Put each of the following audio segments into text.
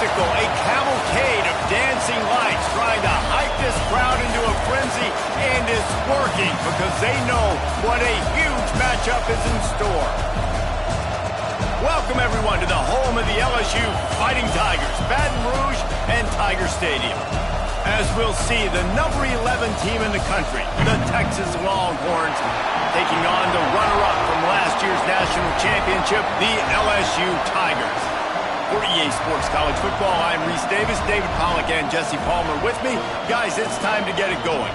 spectacle, a cavalcade of dancing lights trying to hype this crowd into a frenzy, and it's working because they know what a huge matchup is in store. Welcome, everyone, to the home of the LSU Fighting Tigers, Baton Rouge and Tiger Stadium. As we'll see, the number 11 team in the country, the Texas Longhorns, taking on the runner-up from last year's national championship, the LSU Tigers. For EA Sports College Football, I'm Reese Davis, David Pollack, and Jesse Palmer with me. Guys, it's time to get it going.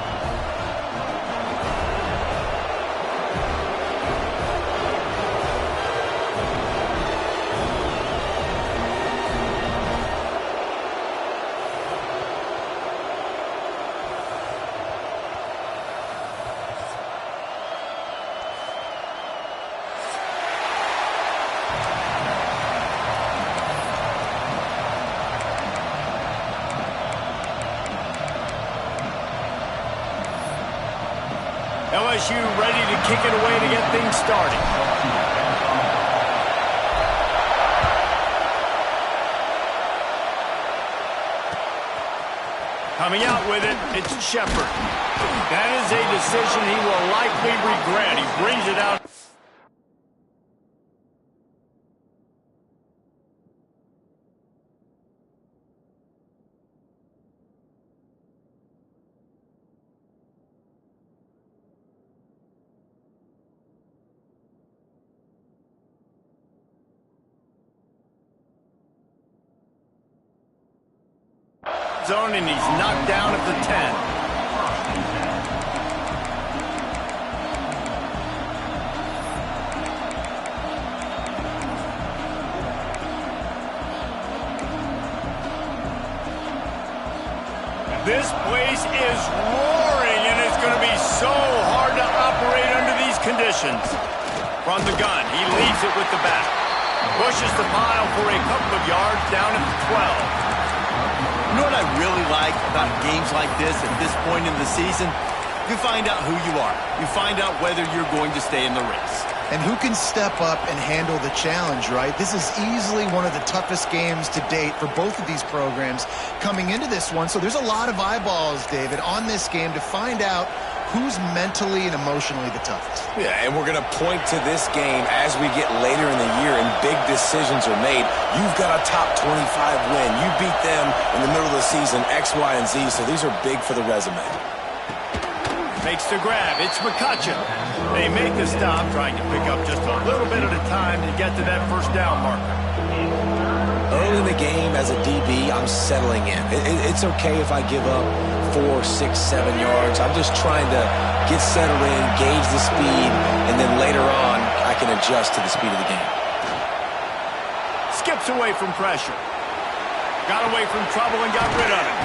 LSU ready to kick it away to get things started. Coming out with it, it's Shepard. That is a decision he will likely regret. He brings it out. Zone, and he's knocked down at the 10. This place is roaring, and it's going to be so hard to operate under these conditions. From the gun, he leads it with the back. Pushes the pile for a couple of yards down at the 12. You know what I really like about games like this at this point in the season? You find out who you are. You find out whether you're going to stay in the race. And who can step up and handle the challenge, right? This is easily one of the toughest games to date for both of these programs coming into this one. So there's a lot of eyeballs, David, on this game to find out who's mentally and emotionally the toughest. Yeah, and we're going to point to this game as we get later in the year and big decisions are made. You've got a top 25 win. You beat them in the middle of the season, X, Y, and Z, so these are big for the resume. Makes the grab. It's McCutcheon. They make the stop, trying to pick up just a little bit at a time to get to that first down marker. Early in the game as a DB, I'm settling in. It's okay if I give up 4, 6, 7 yards. I'm just trying to get settled in, gauge the speed, and then later on, I can adjust to the speed of the game. Skips away from pressure. Got away from trouble and got rid of it.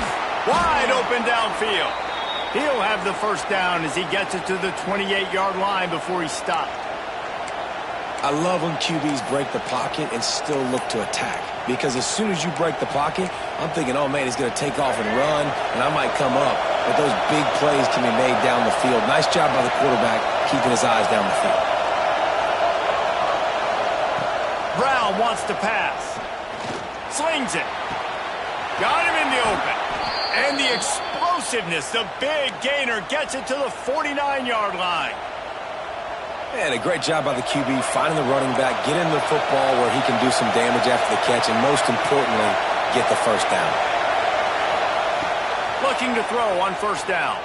Wide open downfield. He'll have the first down as he gets it to the 28-yard line before he stopped. I love when QBs break the pocket and still look to attack. Because as soon as you break the pocket, I'm thinking, oh, man, he's going to take off and run, and I might come up. But those big plays can be made down the field. Nice job by the quarterback keeping his eyes down the field. Brown wants to pass. Slings it. Got him in the open. And the explosiveness, the big gainer, gets it to the 49-yard line. And a great job by the QB finding the running back, get him the football where he can do some damage after the catch, and most importantly, get the first down. Looking to throw on first down.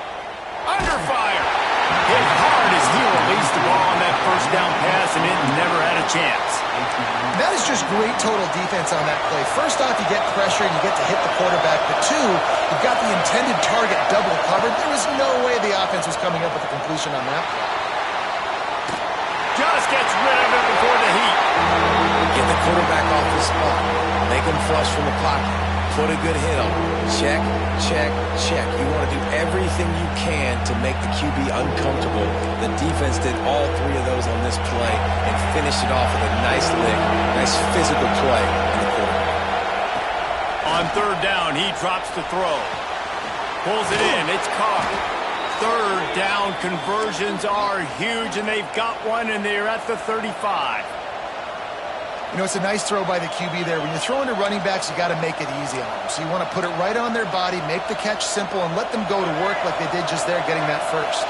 Under fire. Hit hard as he released the ball on that first down pass, and it never had a chance. That is just great total defense on that play. First off, you get pressure and you get to hit the quarterback. But two, you've got the intended target double covered. There was no way the offense was coming up with a completion on that play. Just gets rid of it before the heat. Get the quarterback off the spot. Make him flush from the pocket. Put a good hit on him. Check, check, check. You want to do everything you can to make the QB uncomfortable. The defense did all three of those on this play and finished it off with a nice lick, nice physical play in the quarterback. On third down, he drops to throw. Pulls it in. It's caught. Third down conversions are huge, and they've got one, and they're at the 35. You know, it's a nice throw by the QB there. When you're throwing to running backs, you got to make it easy on them. So you want to put it right on their body, make the catch simple, and let them go to work like they did just there, getting that first.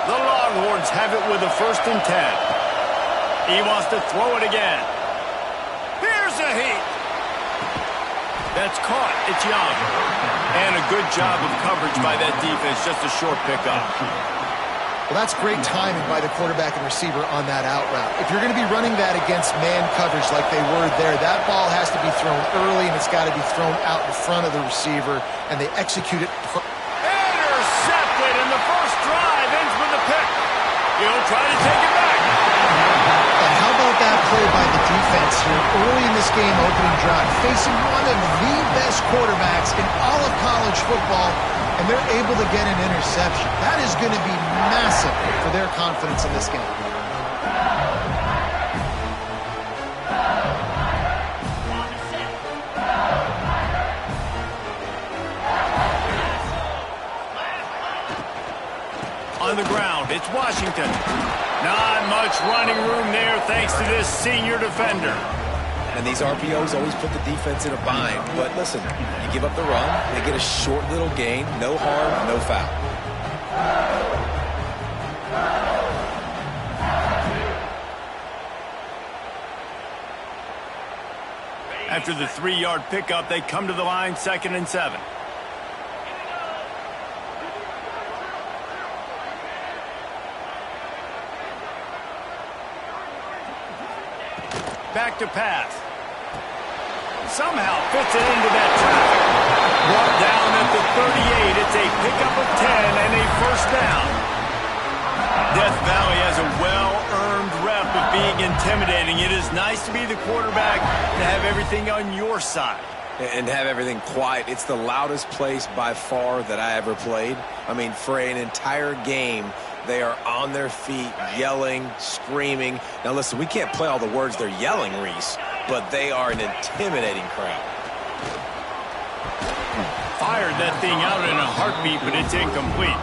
The Longhorns have it with a 1st and 10. He wants to throw it again. Here's a heat. That's caught. It's Young. And a good job of coverage by that defense. Just a short pickup. Well, that's great timing by the quarterback and receiver on that out route. If you're going to be running that against man coverage like they were there, that ball has to be thrown early, and it's got to be thrown out in front of the receiver, and they execute it. Intercepted, and the first drive ends with a pick. He'll try to take it back. And how about that play by the defense here early in this game opening drive, facing one of the best quarterbacks in all of college football, and they're able to get an interception. That is going to be massive for their confidence in this game. On the ground, it's Washington. Not much running room there thanks to this senior defender. And these RPOs always put the defense in a bind. But listen, you give up the run, they get a short little gain, no harm, no foul. After the 3-yard pickup, they come to the line, 2nd and 7. Back to pass. Somehow fits it into that traffic. Brought down at the 38. It's a pickup of 10 and a 1st down. Death Valley has a well-earned rep of being intimidating. It is nice to be the quarterback and have everything on your side. And have everything quiet. It's the loudest place by far that I ever played. I mean, for an entire game, they are on their feet, yelling, screaming. Now, listen, we can't play all the words they're yelling, Reese, but they are an intimidating crowd. Fired that thing out in a heartbeat, but it's incomplete.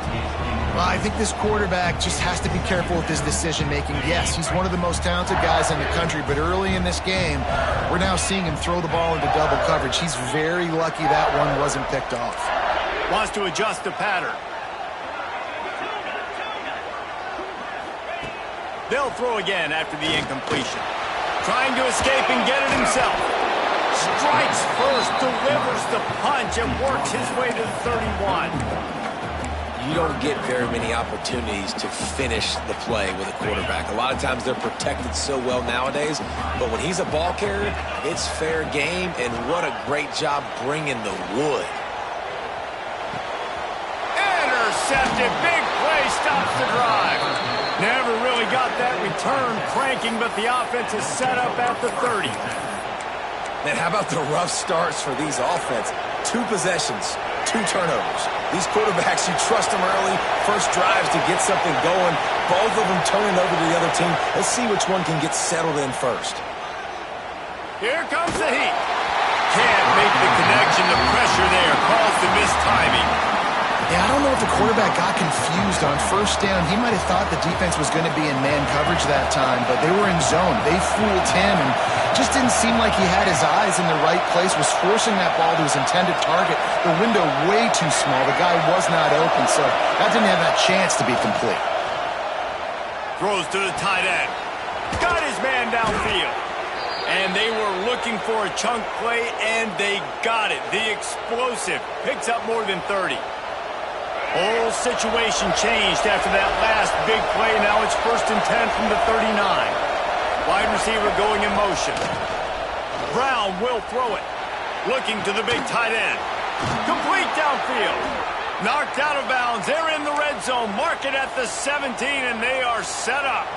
Well, I think this quarterback just has to be careful with his decision-making. Yes, he's one of the most talented guys in the country, but early in this game, we're now seeing him throw the ball into double coverage. He's very lucky that one wasn't picked off. Wants to adjust the pattern. They'll throw again after the incompletion. Trying to escape and get it himself. Strikes first, delivers the punch, and works his way to the 31. You don't get very many opportunities to finish the play with a quarterback. A lot of times they're protected so well nowadays, but when he's a ball carrier, it's fair game, and what a great job bringing the wood. Intercepted, big play, stops the drive. Never really got that return cranking, but the offense is set up at the 30. Man, how about the rough starts for these offense? 2 possessions, 2 turnovers. These quarterbacks, you trust them early, first drives to get something going. Both of them turning over to the other team. Let's see which one can get settled in first. Here comes the heat. Can't make the connection. The pressure there caused the missed timing. Yeah, I don't know if the quarterback got confused on 1st down. He might have thought the defense was going to be in man coverage that time, but they were in zone. They fooled him and just didn't seem like he had his eyes in the right place, was forcing that ball to his intended target. The window way too small. The guy was not open, so that didn't have that chance to be complete. Throws to the tight end. Got his man downfield. And they were looking for a chunk play, and they got it. The explosive picks up more than 30. Whole situation changed after that last big play. Now it's 1st and 10 from the 39. Wide receiver going in motion. Brown will throw it. Looking to the big tight end. Complete downfield. Knocked out of bounds. They're in the red zone. Mark it at the 17, and they are set up.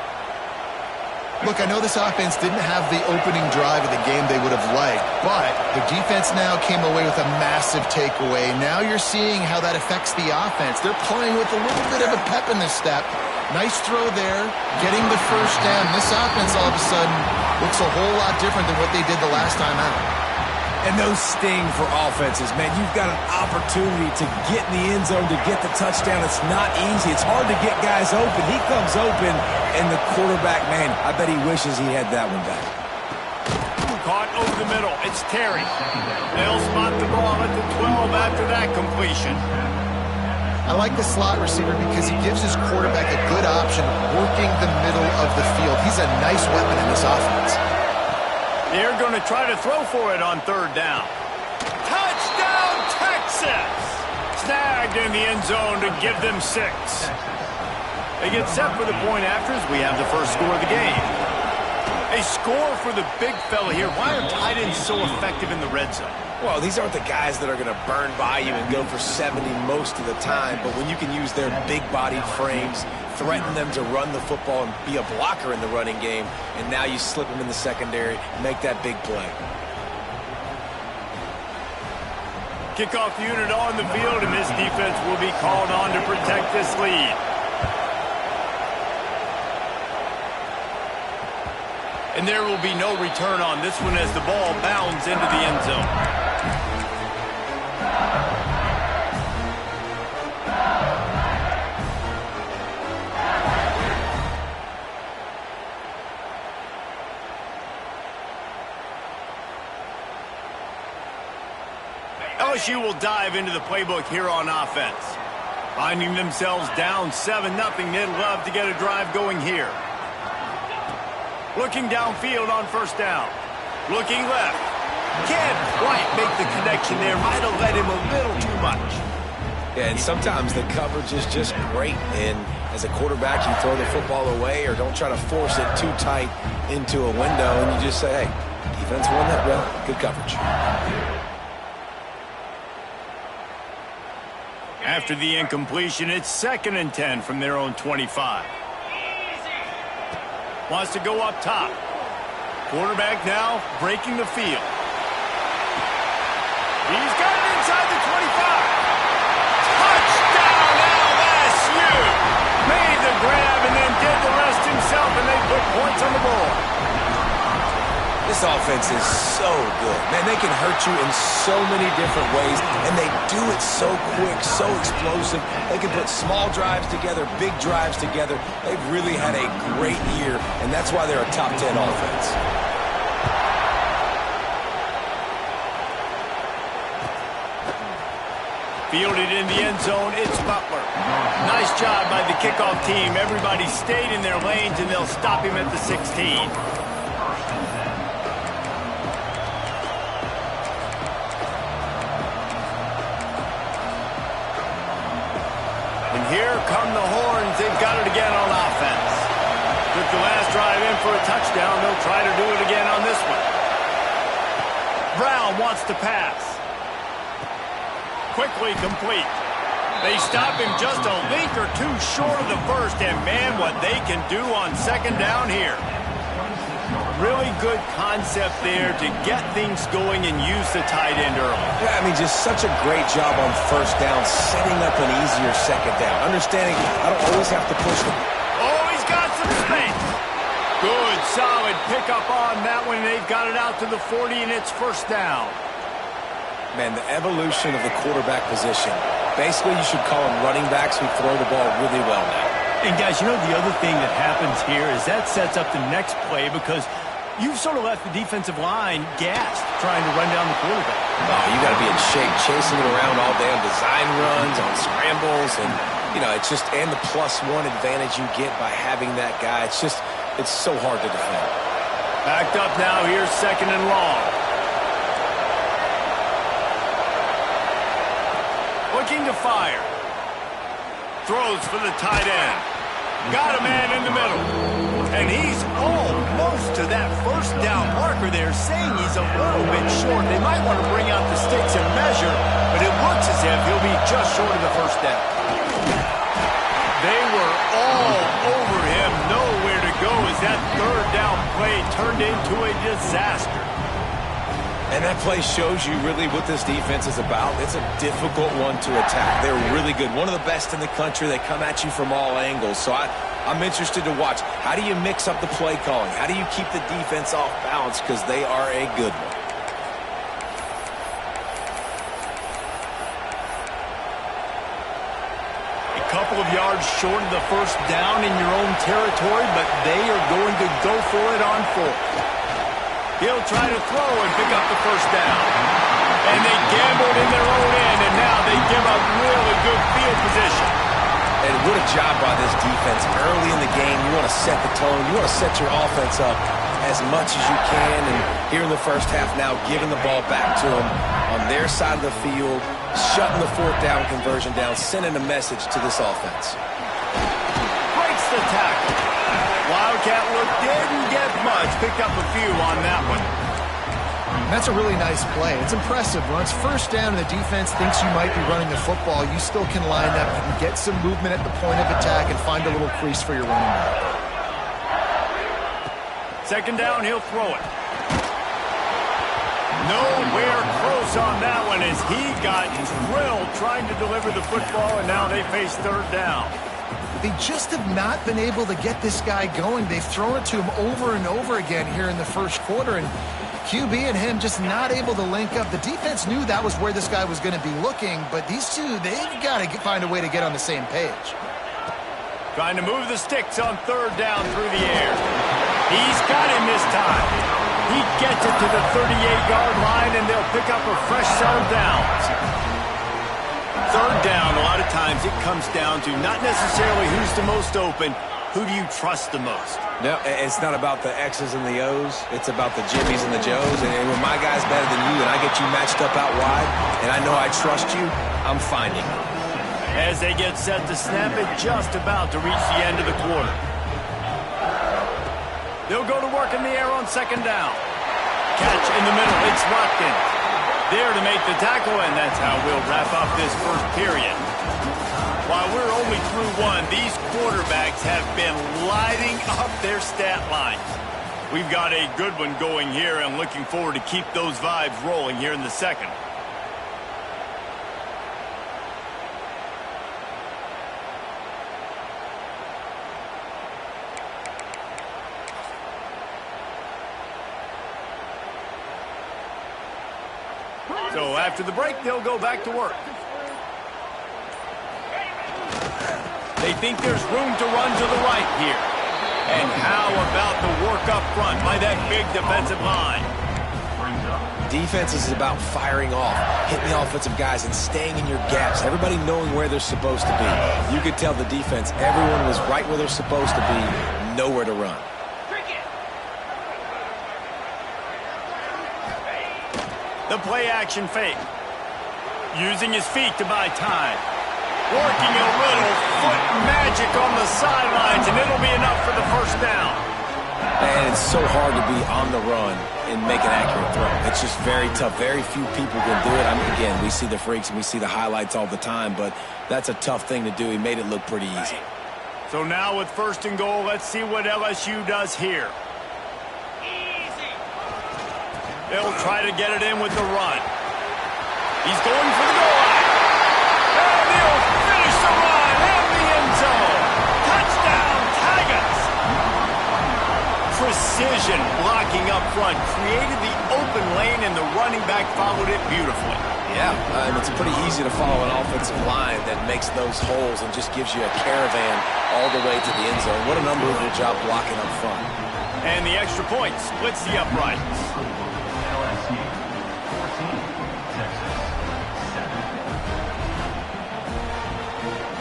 Look, I know this offense didn't have the opening drive of the game they would have liked, but the defense now came away with a massive takeaway. Now you're seeing how that affects the offense. They're playing with a little bit of a pep in their step. Nice throw there, getting the 1st down. This offense all of a sudden looks a whole lot different than what they did the last time out. And those sting for offenses, man. You've got an opportunity to get in the end zone, to get the touchdown. It's not easy. It's hard to get guys open. He comes open, and the quarterback, man, I bet he wishes he had that one back. Caught over the middle. It's Terry. They'll spot the ball at the 12 after that completion. I like the slot receiver because he gives his quarterback a good option working the middle of the field. He's a nice weapon in this offense. They're going to try to throw for it on third down. Touchdown, Texas! Snagged in the end zone to give them 6. They get set for the point after as we have the first score of the game. A score for the big fella here. Why are tight ends so effective in the red zone? Well, these aren't the guys that are going to burn by you and go for 70 most of the time, but when you can use their big-bodied frames, threaten them to run the football and be a blocker in the running game, and now you slip them in the secondary, make that big play. Kickoff unit on the field, and this defense will be called on to protect this lead. And there will be no return on this one as the ball bounds into the end zone. LSU will dive into the playbook here on offense. Finding themselves down 7-0, they'd love to get a drive going here. Looking downfield on first down. Looking left. Can't quite make the connection there. Might have let him a little too much. Yeah, and sometimes the coverage is just great. And as a quarterback, you throw the football away or don't try to force it too tight into a window. And you just say, hey, defense won that well. Good coverage. After the incompletion, it's 2nd and 10 from their own 25. Wants to go up top. Quarterback now breaking the field. He's got it inside the 25. Touchdown LSU! Made the grab and then did the rest himself, and they put points on the board. This offense is so good. Man, they can hurt you in so many different ways, and they do it so quick, so explosive. They can put small drives together, big drives together. They've really had a great year, and that's why they're a top 10 offense. Fielded in the end zone, it's Butler. Nice job by the kickoff team. Everybody stayed in their lanes, and they'll stop him at the 16. Here come the horns. They've got it again on offense. Took the last drive in for a touchdown. They'll try to do it again on this one. Brown wants to pass. Quickly complete. They stop him just a link or two short of the first, and man, what they can do on 2nd down here. Really good concept there to get things going and use the tight end early. Yeah, I mean, just such a great job on first down, setting up an easier 2nd down. Understanding I don't always have to push them. Oh, he's got some space. Good, solid pickup on that one. They've got it out to the 40, and it's first down. Man, the evolution of the quarterback position. Basically, you should call them running backs who throw the ball really well now. And, guys, you know the other thing that happens here is that sets up the next play because you've sort of left the defensive line gassed trying to run down the quarterback. Oh, you got to be in shape, chasing it around all day on design runs, on scrambles, and, you know, it's just, and the +1 advantage you get by having that guy. It's just, it's so hard to defend. Backed up now, here's 2nd and long. Looking to fire. Throws for the tight end. Got a man in the middle. And he's almost to that first down marker there, saying he's a little bit short. They might want to bring out the sticks and measure, but it looks as if he'll be just short of the first down. They were all over him, nowhere to go as that 3rd down play turned into a disaster. And that play shows you really what this defense is about. It's a difficult one to attack. They're really good. One of the best in the country. They come at you from all angles. So I'm interested to watch. How do you mix up the play calling? How do you keep the defense off balance? Because they are a good one. A couple of yards short of the first down in your own territory, but they are going to go for it on 4th. He'll try to throw and pick up the first down. And they gambled in their own end, and now they give up really good field position. And what a job by this defense. Early in the game, you want to set the tone. You want to set your offense up as much as you can. And here in the first half now, giving the ball back to them on their side of the field, shutting the fourth down conversion down, sending a message to this offense. Breaks the tackle. Wildcat look didn't get much. Picked up a few on that one. That's a really nice play. It's impressive. When it's first down and the defense thinks you might be running the football, you still can line up. You can get some movement at the point of attack and find a little crease for your running back. Second down, he'll throw it. Nowhere close on that one as he got drilled trying to deliver the football, and now they face third down. They just have not been able to get this guy going. They've thrown it to him over and over again here in the first quarter, and QB and him just not able to link up. The defense knew that was where this guy was going to be looking, but these two, they've got to find a way to get on the same page. Trying to move the sticks on third down through the air. He's got him this time. He gets it to the 38-yard line, and they'll pick up a fresh set of downs. Third down, a lot of times it comes down to not necessarily who's the most open, who do you trust the most? No, it's not about the X's and the O's. It's about the Jimmies and the Joes. And when my guy's better than you and I get you matched up out wide and I know I trust you, I'm finding you. As they get set to snap it, just about to reach the end of the quarter. They'll go to work in the air on second down. Catch in the middle. It's Watkins. There to make the tackle, and that's how we'll wrap up this first period. While we're only through one, these quarterbacks have been lighting up their stat lines. We've got a good one going here, and looking forward to keep those vibes rolling here in the second. So after the break, they'll go back to work. They think there's room to run to the right here. And how about the work up front by that big defensive line? Defense is about firing off, hitting the offensive guys and staying in your gaps. Everybody knowing where they're supposed to be. You could tell the defense, everyone was right where they're supposed to be, nowhere to run. The play-action fake. Using his feet to buy time. Working a little foot magic on the sidelines, and it'll be enough for the first down. And it's so hard to be on the run and make an accurate throw. It's just very tough. Very few people can do it. I mean, again, we see the freaks and we see the highlights all the time, but that's a tough thing to do. He made it look pretty easy. So now with first and goal, let's see what LSU does here. They'll try to get it in with the run. He's going for the goal line. And he'll finish the run in the end zone. Touchdown, Tigers. Precision blocking up front created the open lane, and the running back followed it beautifully. Yeah, and it's pretty easy to follow an offensive line that makes those holes and just gives you a caravan all the way to the end zone. What an unbelievable job blocking up front. And the extra point splits the uprights.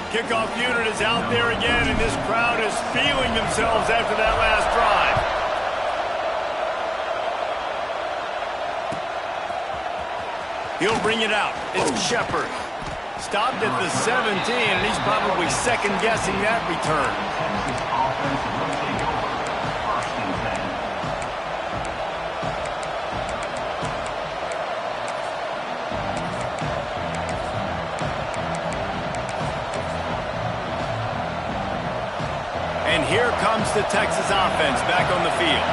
Kickoff unit is out there again, and this crowd is feeling themselves after that last drive. He'll bring it out. It's Shepard. Stopped at the 17, and he's probably second-guessing that return. And here comes the Texas offense back on the field.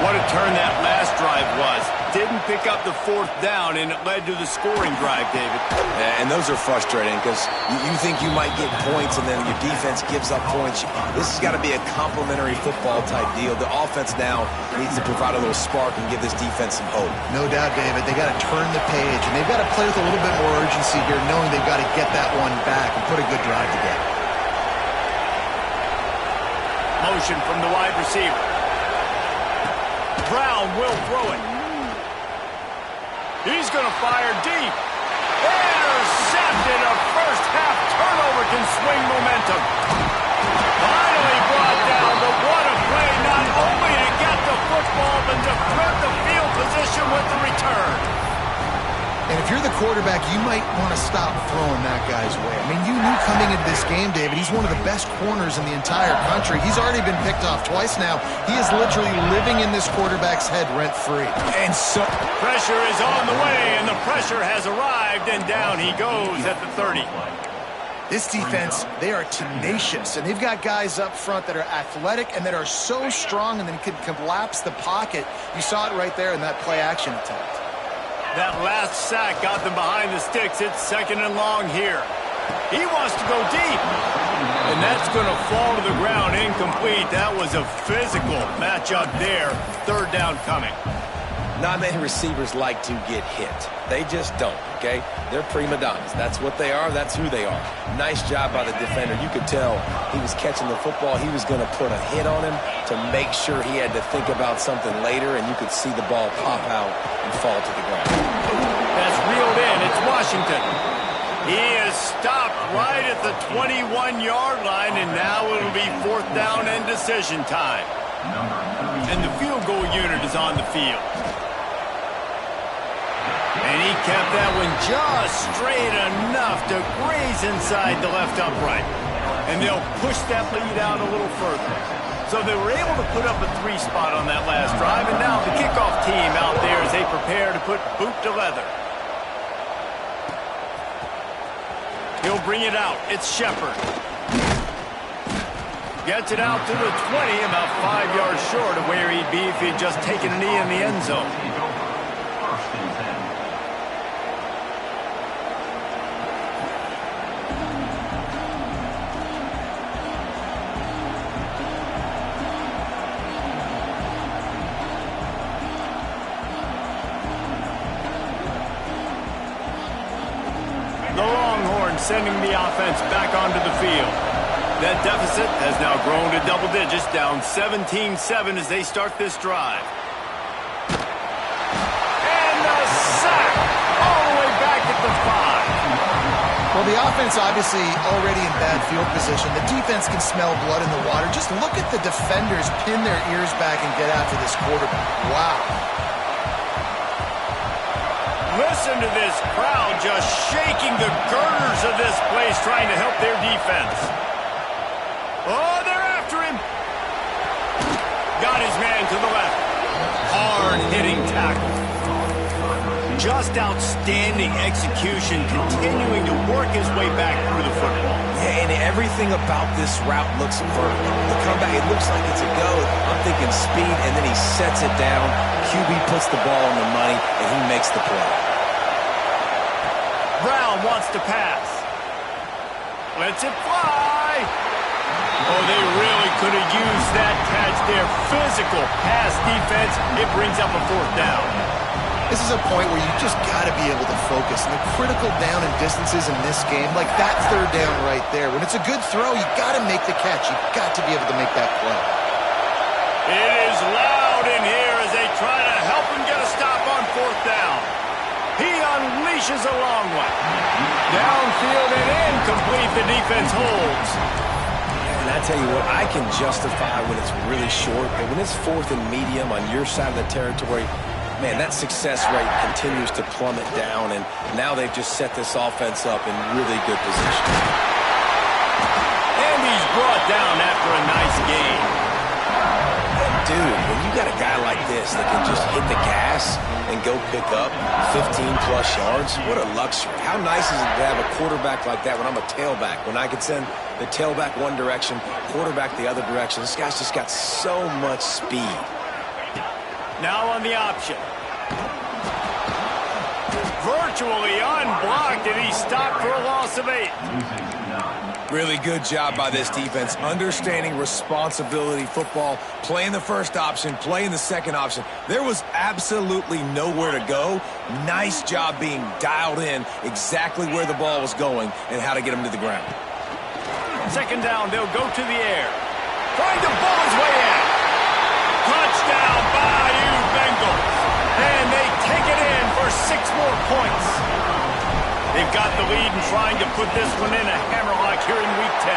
What a turn that last drive was. Didn't pick up the fourth down, and it led to the scoring drive, David. Yeah, and those are frustrating because you think you might get points, and then your defense gives up points. This has got to be a complementary football-type deal. The offense now needs to provide a little spark and give this defense some hope. No doubt, David. They got to turn the page, and they've got to play with a little bit more urgency here, knowing they've got to get that one back and put a good drive together. Motion from the wide receiver. Brown will throw it. He's going to fire deep. Intercepted. A first-half turnover can swing momentum. Finally brought down, but what a play, not only to get the football, but to flip the field position with the return. And if you're the quarterback, you might want to stop throwing that guy's way. I mean, you knew coming into this game, David, he's one of the best corners in the entire country. He's already been picked off twice now. He is literally living in this quarterback's head rent-free. And so pressure is on the way, and the pressure has arrived, and down he goes at the 30. This defense, they are tenacious, and they've got guys up front that are athletic and that are so strong and then can collapse the pocket. You saw it right there in that play-action attempt. That last sack got them behind the sticks. It's 2nd and long here. He wants to go deep. And that's going to fall to the ground incomplete. That was a physical matchup there. 3rd down coming. Not many receivers like to get hit. They just don't, okay? They're prima donnas. That's what they are. That's who they are. Nice job by the defender. You could tell he was catching the football. He was going to put a hit on him to make sure he had to think about something later, and you could see the ball pop out and fall to the ground. That's reeled in. It's Washington. He is stopped right at the 21-yard line, and now it'll be 4th down and decision time. And the field goal unit is on the field. And he kept that one just straight enough to graze inside the left upright. And they'll push that lead out a little further. So they were able to put up a 3 spot on that last drive, and now the kickoff team out there as they prepare to put boot to leather. He'll bring it out. It's Shepard. Gets it out to the 20, about 5 yards short of where he'd be if he'd just taken a knee in the end zone. The Longhorns sending the offense back onto the field. That deficit has now grown to double digits, down 17-7 as they start this drive. And the sack all the way back at the 5. Well, the offense obviously already in bad field position. The defense can smell blood in the water. Just look at the defenders pin their ears back and get after this quarterback. Wow. Listen to this crowd just shaking the girders of this place, trying to help their defense. Oh, they're after him. Got his man to the left. Hard-hitting tackle. Just outstanding execution, continuing to work his way back through the football. Yeah, and everything about this route looks perfect. The comeback, it looks like it's a go. I'm thinking speed, and then he sets it down. QB puts the ball on the money, and he makes the play. Brown wants to pass. Lets it fly. Oh, they really could have used that catch there. Physical pass defense. It brings up a 4th down. This is a point where you just got to be able to focus. And the critical down and distances in this game, like that 3rd down right there. When it's a good throw, you got to make the catch. You got to be able to make that play. It is loud in here as they try to help him get a stop on 4th down. He unleashes a long one. Downfield and incomplete. The defense holds. And I tell you what, I can justify when it's really short, but when it's 4th and medium on your side of the territory, man, that success rate continues to plummet down, and now they've just set this offense up in really good position. And he's brought down after a nice gain. Dude, when you got a guy like this that can just hit the gas and go pick up 15-plus yards, what a luxury. How nice is it to have a quarterback like that when I'm a tailback, when I can send the tailback one direction, quarterback the other direction. This guy's just got so much speed. Now on the option. Virtually unblocked, and he stopped for a loss of 8. Really good job by this defense, understanding responsibility football, playing the first option, playing the second option. There was absolutely nowhere to go. Nice job being dialed in exactly where the ball was going and how to get him to the ground. 2nd down, they'll go to the air. Trying to ball his way in. Touchdown, Bayou Bengals. And they take it in for 6 more points. They've got the lead and trying to put this one in a hammerlock here in Week 10.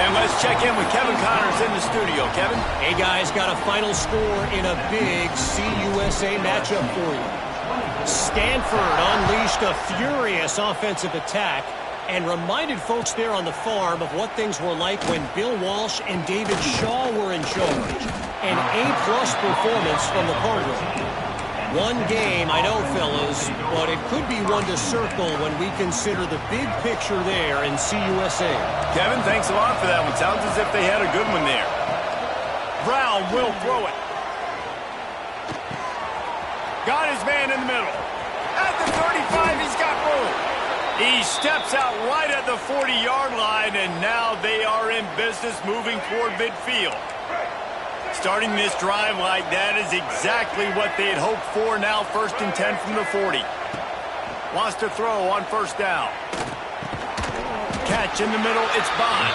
And let's check in with Kevin Connors in the studio. Kevin? Hey, guys, got a final score in a big CUSA matchup for you. Stanford unleashed a furious offensive attack and reminded folks there on the farm of what things were like when Bill Walsh and David Shaw were in charge. An A-plus performance from the Cardinals. One game, I know, fellas, but it could be one to circle when we consider the big picture there in CUSA. Kevin, thanks a lot for that one. Sounds as if they had a good one there. Brown will throw it. Got his man in the middle. At the 35, he's got room. He steps out right at the 40-yard line, and now they are in business moving toward midfield. Starting this drive like that is exactly what they had hoped for. Now 1st and 10 from the 40. Wants to throw on 1st down. Catch in the middle, it's Bond.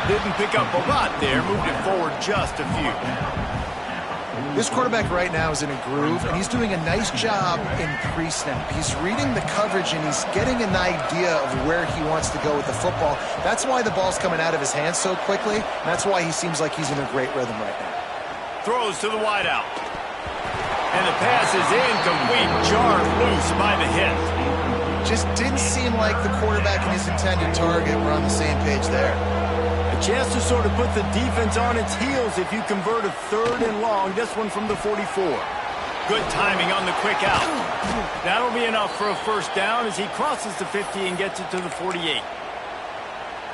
Didn't pick up a lot there, moved it forward just a few. This quarterback right now is in a groove, and he's doing a nice job in pre-snap. He's reading the coverage, and he's getting an idea of where he wants to go with the football. That's why the ball's coming out of his hands so quickly, and that's why he seems like he's in a great rhythm right now. Throws to the wideout. And the pass is incomplete, jarred loose by the hit. Just didn't seem like the quarterback and his intended target were on the same page there. A chance to sort of put the defense on its heels if you convert a 3rd and long. This one from the 44. Good timing on the quick out. That'll be enough for a 1st down as he crosses the 50 and gets it to the 48.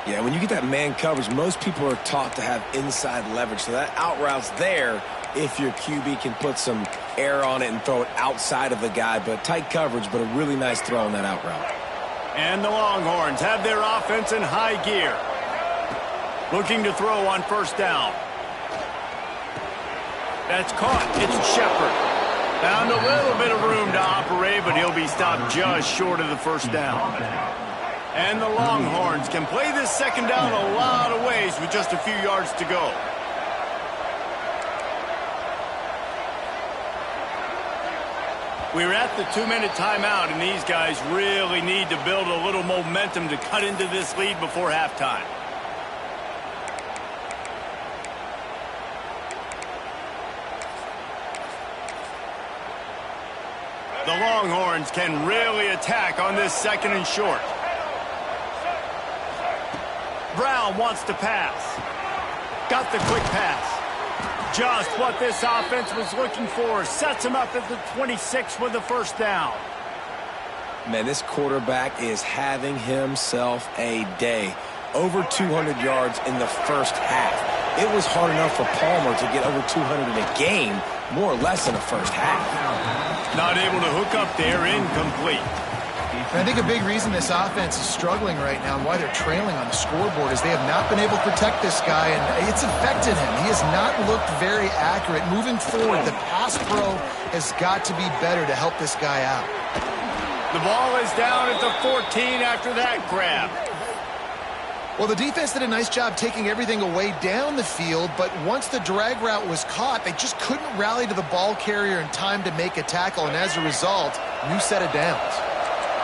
Yeah, when you get that man coverage, most people are taught to have inside leverage. So that out route's there if your QB can put some air on it and throw it outside of the guy. But tight coverage, but a really nice throw on that out route. And the Longhorns have their offense in high gear. Looking to throw on 1st down. That's caught. It's Shepard. Found a little bit of room to operate, but he'll be stopped just short of the 1st down. And the Longhorns can play this 2nd down a lot of ways with just a few yards to go. We're at the 2-minute timeout, and these guys really need to build a little momentum to cut into this lead before halftime. The Longhorns can really attack on this 2nd and short. Brown wants to pass. Got the quick pass. Just what this offense was looking for. Sets him up at the 26 with the 1st down. Man, this quarterback is having himself a day. Over 200 yards in the 1st half. It was hard enough for Palmer to get over 200 in a game, more or less in the 1st half. Not able to hook up there, incomplete. I think a big reason this offense is struggling right now and why they're trailing on the scoreboard is they have not been able to protect this guy, and it's affected him. He has not looked very accurate. Moving forward, the pass pro has got to be better to help this guy out. The ball is down at the 14 after that grab. Well, the defense did a nice job taking everything away down the field, but once the drag route was caught, they just couldn't rally to the ball carrier in time to make a tackle, and as a result, new set of downs.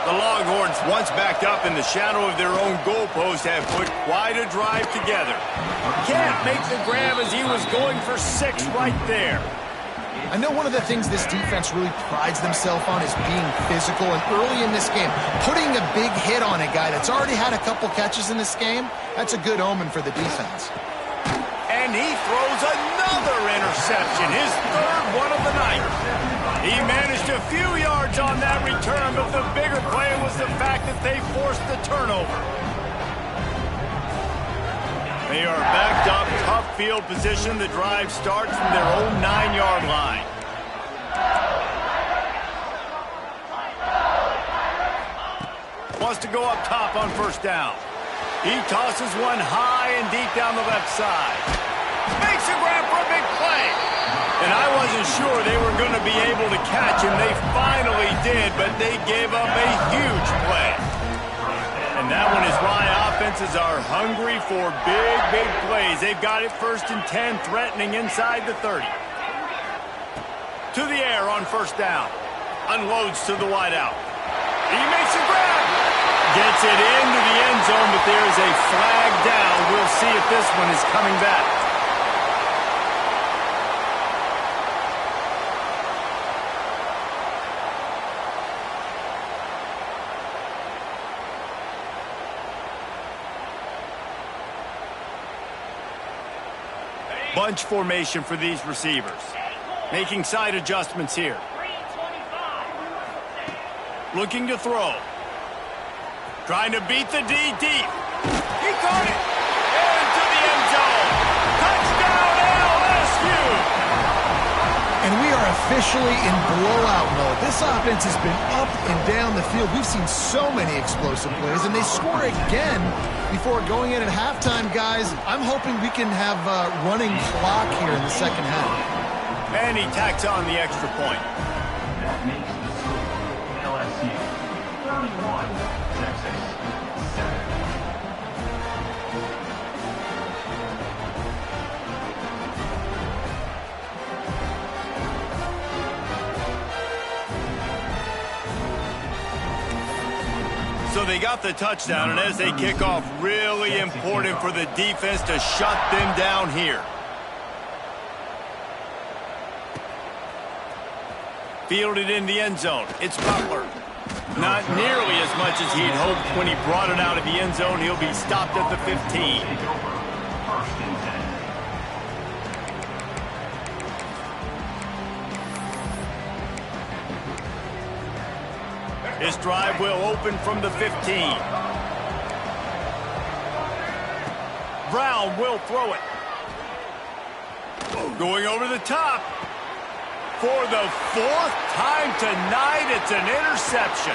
The Longhorns, once backed up in the shadow of their own goalpost, have put quite a drive together. Can't make the grab as he was going for 6 right there. I know one of the things this defense really prides themselves on is being physical, and early in this game, putting a big hit on a guy that's already had a couple catches in this game, that's a good omen for the defense. And he throws another interception, his 3rd one of the night. He managed a few yards on that return, but the bigger play was the fact that they forced the turnover. They are backed up, tough field position. The drive starts from their own 9-yard line. Wants to go up top on 1st down. He tosses one high and deep down the left side. Makes a grab for a big play. And I wasn't sure they were going to be able to catch him. They finally did, but they gave up a huge play. And that one is why offenses are hungry for big, big plays. They've got it 1st and 10, threatening inside the 30. to the air on first down. Unloads to the wideout. He makes a grab. Gets it into the end zone, but there is a flag down. We'll see if this one is coming back. Bunch formation for these receivers. Making side adjustments here. Looking to throw. Trying to beat the D deep. He caught it. Into the end zone. Touchdown LSU. And we are officially in blowout mode. This offense has been up and down the field. We've seen so many explosive plays, and they score again before going in at halftime, guys. I'm hoping we can have a running clock here in the second half. And he tacks on the extra point. That makes the score LSU 31, Texas 7. So they got the touchdown, and as they kick off, really important for the defense to shut them down here. Fielded in the end zone. It's Butler. Not nearly as much as he'd hoped when he brought it out of the end zone. He'll be stopped at the 15. First and 10. This drive will open from the 15. Brown will throw it. Going over the top. For the fourth time tonight, it's an interception.